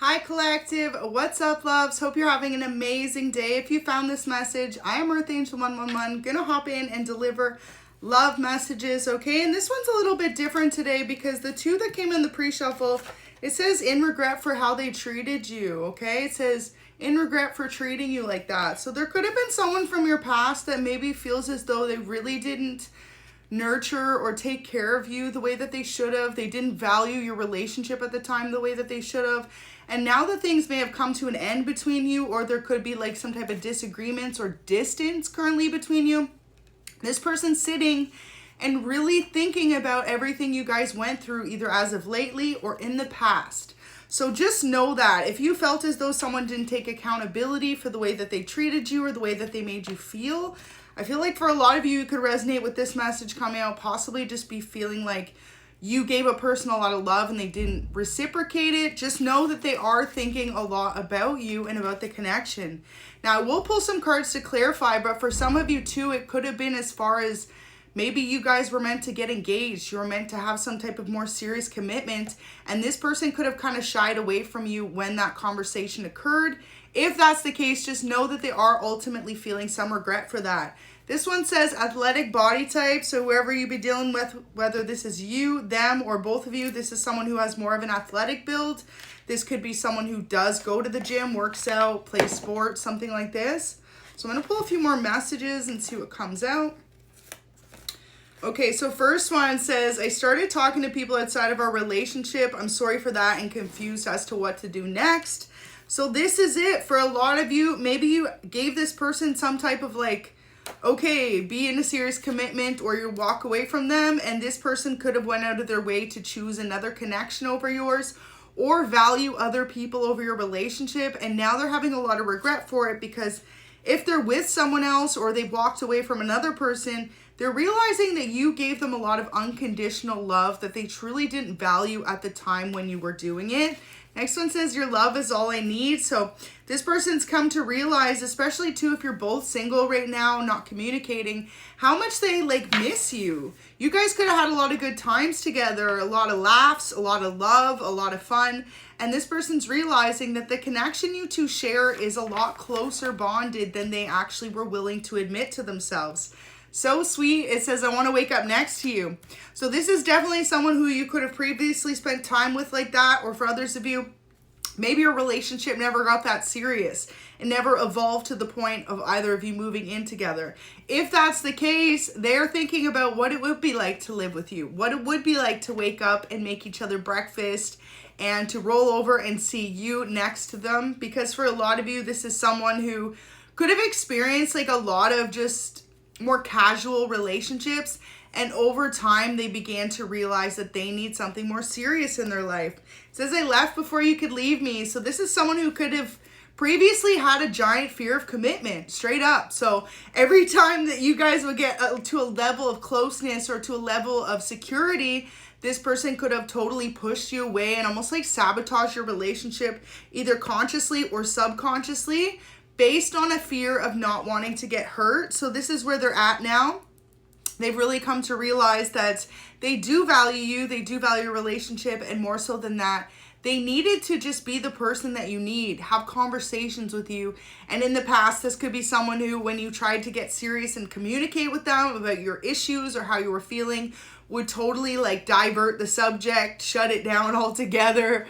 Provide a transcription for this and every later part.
Hi collective, what's up loves? Hope you're having an amazing day. If you found this message, I am 𝚑𝚊𝚗𝚗 gonna hop in and deliver love messages, okay? And this one's a little bit different today because the two that came in the pre-shuffle, it says in regret for how they treated you, okay? It says in regret for treating you like that. So there could have been someone from your past that maybe feels as though they really didn't nurture or take care of you the way that they should have. They didn't value your relationship at the time the way that they should have. And now that things may have come to an end between you, or there could be like some type of disagreements or distance currently between you, this person's sitting and really thinking about everything you guys went through either as of lately or in the past. So just know that if you felt as though someone didn't take accountability for the way that they treated you or the way that they made you feel, I feel like for a lot of you, you could resonate with this message coming out, possibly just be feeling like you gave a person a lot of love and they didn't reciprocate it. Just know that they are thinking a lot about you and about the connection. Now, I will pull some cards to clarify, but for some of you too, it could have been as far as maybe you guys were meant to get engaged. You were meant to have some type of more serious commitment, and this person could have kind of shied away from you when that conversation occurred. If that's the case, just know that they are ultimately feeling some regret for that. This one says athletic body type. So whoever you be dealing with, whether this is you, them, or both of you, this is someone who has more of an athletic build. This could be someone who does go to the gym, works out, plays sports, something like this. So I'm going to pull a few more messages and see what comes out. Okay, so first one says, I started talking to people outside of our relationship. I'm sorry for that and confused as to what to do next. So this is it for a lot of you. Maybe you gave this person some type of like, okay, be in a serious commitment, or you walk away from them, and this person could have went out of their way to choose another connection over yours or value other people over your relationship, and now they're having a lot of regret for it because if they're with someone else or they've walked away from another person, they're realizing that you gave them a lot of unconditional love that they truly didn't value at the time when you were doing it. Next one says, your love is all I need. So this person's come to realize, especially too if you're both single right now, not communicating, how much they like miss you. You guys could have had a lot of good times together, a lot of laughs, a lot of love, a lot of fun. And this person's realizing that the connection you two share is a lot closer bonded than they actually were willing to admit to themselves. So sweet. It says, I want to wake up next to you. So this is definitely someone who you could have previously spent time with like that, or for others of you, maybe your relationship never got that serious. It never evolved to the point of either of you moving in together. If that's the case, they're thinking about what it would be like to live with you, what it would be like to wake up and make each other breakfast and to roll over and see you next to them. Because for a lot of you, this is someone who could have experienced like a lot of just more casual relationships, and over time they began to realize that they need something more serious in their life. It says, I left before you could leave me. So this is someone who could have previously had a giant fear of commitment, straight up. So every time that you guys would get to a level of closeness or to a level of security, this person could have totally pushed you away and almost like sabotaged your relationship, either consciously or subconsciously, based on a fear of not wanting to get hurt. So this is where they're at now. They've really come to realize that they do value you, they do value your relationship, and more so than that, they needed to just be the person that you need, have conversations with you. And in the past, this could be someone who, when you tried to get serious and communicate with them about your issues or how you were feeling, would totally like divert the subject, shut it down altogether,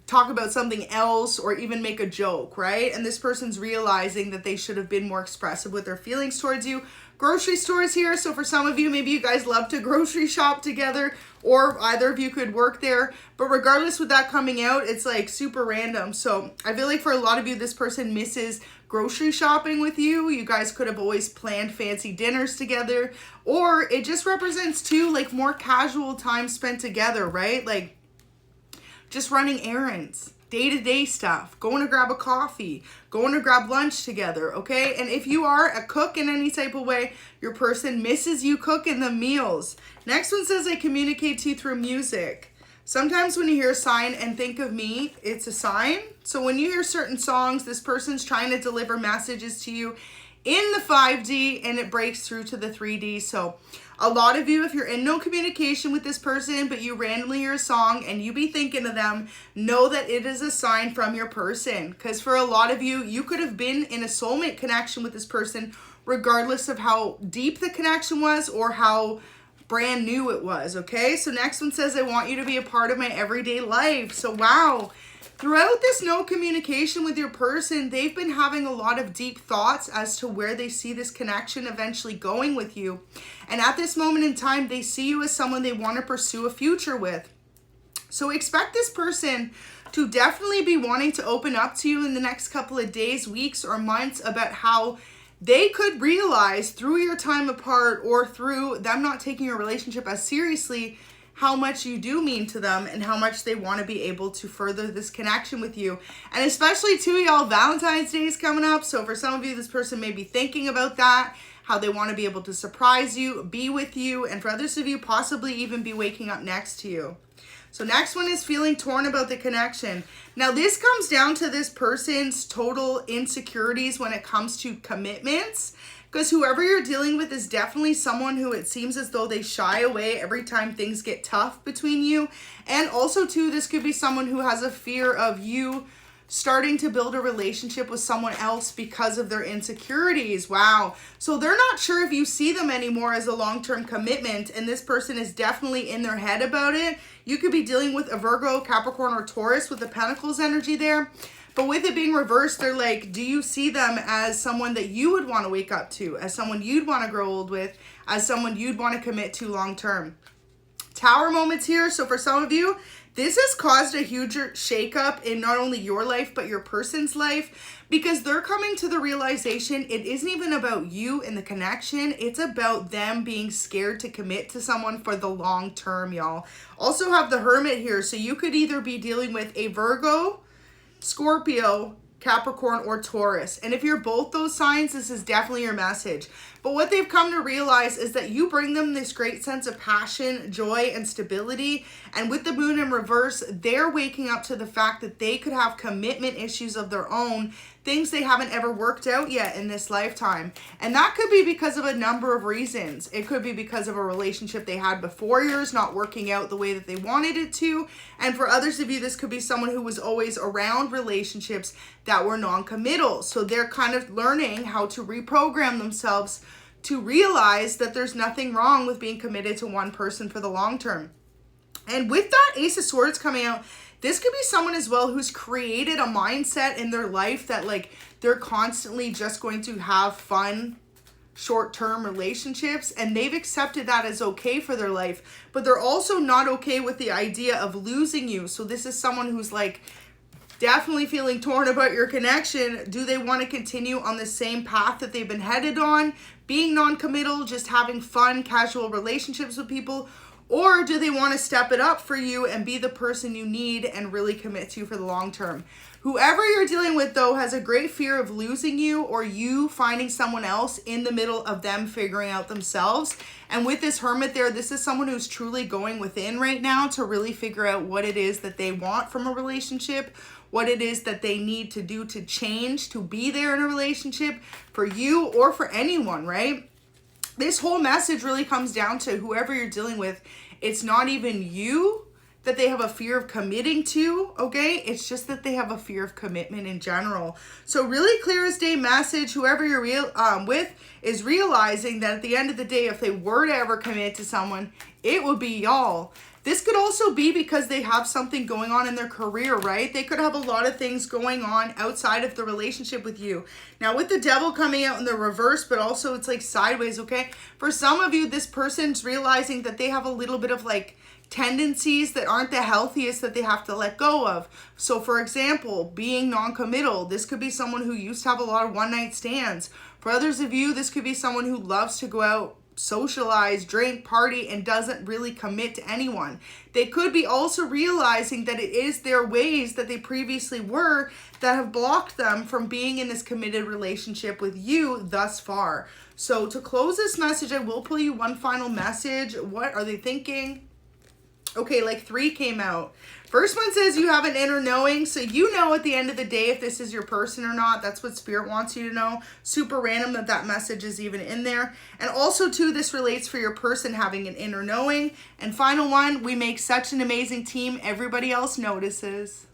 talk about something else, or even make a joke, right? And this person's realizing that they should have been more expressive with their feelings towards you. Grocery stores here. So for some of you, maybe you guys love to grocery shop together, or either of you could work there. But regardless with that coming out, it's like super random. So I feel like for a lot of you, this person misses grocery shopping with you. You guys could have always planned fancy dinners together, or it just represents too like more casual time spent together, right? Like just running errands, day-to-day stuff, going to grab a coffee, going to grab lunch together, okay? And if you are a cook in any type of way, your person misses you cooking the meals. Next one says, I communicate to you through music. Sometimes when you hear a sign and think of me, it's a sign. So when you hear certain songs, this person's trying to deliver messages to you in the 5D and it breaks through to the 3D. So a lot of you, if you're in no communication with this person, but you randomly hear a song and you be thinking of them, know that it is a sign from your person. Because for a lot of you, you could have been in a soulmate connection with this person, regardless of how deep the connection was or how brand new it was, okay? So next one says, I want you to be a part of my everyday life. So wow, throughout this no communication with your person, they've been having a lot of deep thoughts as to where they see this connection eventually going with you. And at this moment in time, they see you as someone they want to pursue a future with. So expect this person to definitely be wanting to open up to you in the next couple of days, weeks, or months about how they could realize through your time apart or through them not taking your relationship as seriously how much you do mean to them and how much they want to be able to further this connection with you. And especially too, y'all, Valentine's Day is coming up. So for some of you, this person may be thinking about that, how they want to be able to surprise you, be with you, and for others of you, possibly even be waking up next to you. So next one is feeling torn about the connection. Now this comes down to this person's total insecurities when it comes to commitments, because whoever you're dealing with is definitely someone who it seems as though they shy away every time things get tough between you. And also too, this could be someone who has a fear of you starting to build a relationship with someone else because of their insecurities. Wow. So they're not sure if you see them anymore as a long-term commitment, and this person is definitely in their head about it. You could be dealing with a Virgo, Capricorn, or Taurus with the Pentacles energy there. But with it being reversed, they're like, do you see them as someone that you would want to wake up to, as someone you'd want to grow old with, as someone you'd want to commit to long-term? Tower moments here. So for some of you, this has caused a huge shakeup in not only your life, but your person's life, because they're coming to the realization it isn't even about you and the connection. It's about them being scared to commit to someone for the long term, y'all. Also have the Hermit here. So you could either be dealing with a Virgo, Scorpio, Capricorn, or Taurus. And if you're both those signs, this is definitely your message. But what they've come to realize is that you bring them this great sense of passion, joy, and stability. And with the moon in reverse, they're waking up to the fact that they could have commitment issues of their own, things they haven't ever worked out yet in this lifetime. And that could be because of a number of reasons. It could be because of a relationship they had before yours not working out the way that they wanted it to. And for others of you, this could be someone who was always around relationships that were non-committal. So they're kind of learning how to reprogram themselves to realize that there's nothing wrong with being committed to one person for the long term. And with that Ace of Swords coming out, this could be someone as well who's created a mindset in their life that like they're constantly just going to have fun short-term relationships, and they've accepted that as okay for their life, but they're also not okay with the idea of losing you. So this is someone who's like definitely feeling torn about your connection. Do they want to continue on the same path that they've been headed on, being non-committal, just having fun, casual relationships with people? Or do they want to step it up for you and be the person you need and really commit to you for the long term? Whoever you're dealing with, though, has a great fear of losing you or you finding someone else in the middle of them figuring out themselves. And with this Hermit there, this is someone who's truly going within right now to really figure out what it is that they want from a relationship, what it is that they need to do to change, to be there in a relationship for you or for anyone, right? This whole message really comes down to whoever you're dealing with. It's not even you that they have a fear of committing to, okay? It's just that they have a fear of commitment in general. So really clear as day message, whoever you're with is realizing that at the end of the day, if they were to ever commit to someone, it would be y'all. This could also be because they have something going on in their career, right? They could have a lot of things going on outside of the relationship with you. Now with the Devil coming out in the reverse, but also it's like sideways, okay? For some of you, this person's realizing that they have a little bit of like tendencies that aren't the healthiest that they have to let go of. So for example, being non-committal, this could be someone who used to have a lot of one-night stands. For others of you, this could be someone who loves to go out, socialize, drink, party, and doesn't really commit to anyone. They could be also realizing that it is their ways that they previously were that have blocked them from being in this committed relationship with you thus far. So to close this message, I will pull you one final message. What are they thinking? Okay, like 3 came out. First one says you have an inner knowing, so you know at the end of the day if this is your person or not. That's what Spirit wants you to know. Super random that that message is even in there. And also, too, this relates for your person having an inner knowing. And final one, we make such an amazing team, everybody else notices.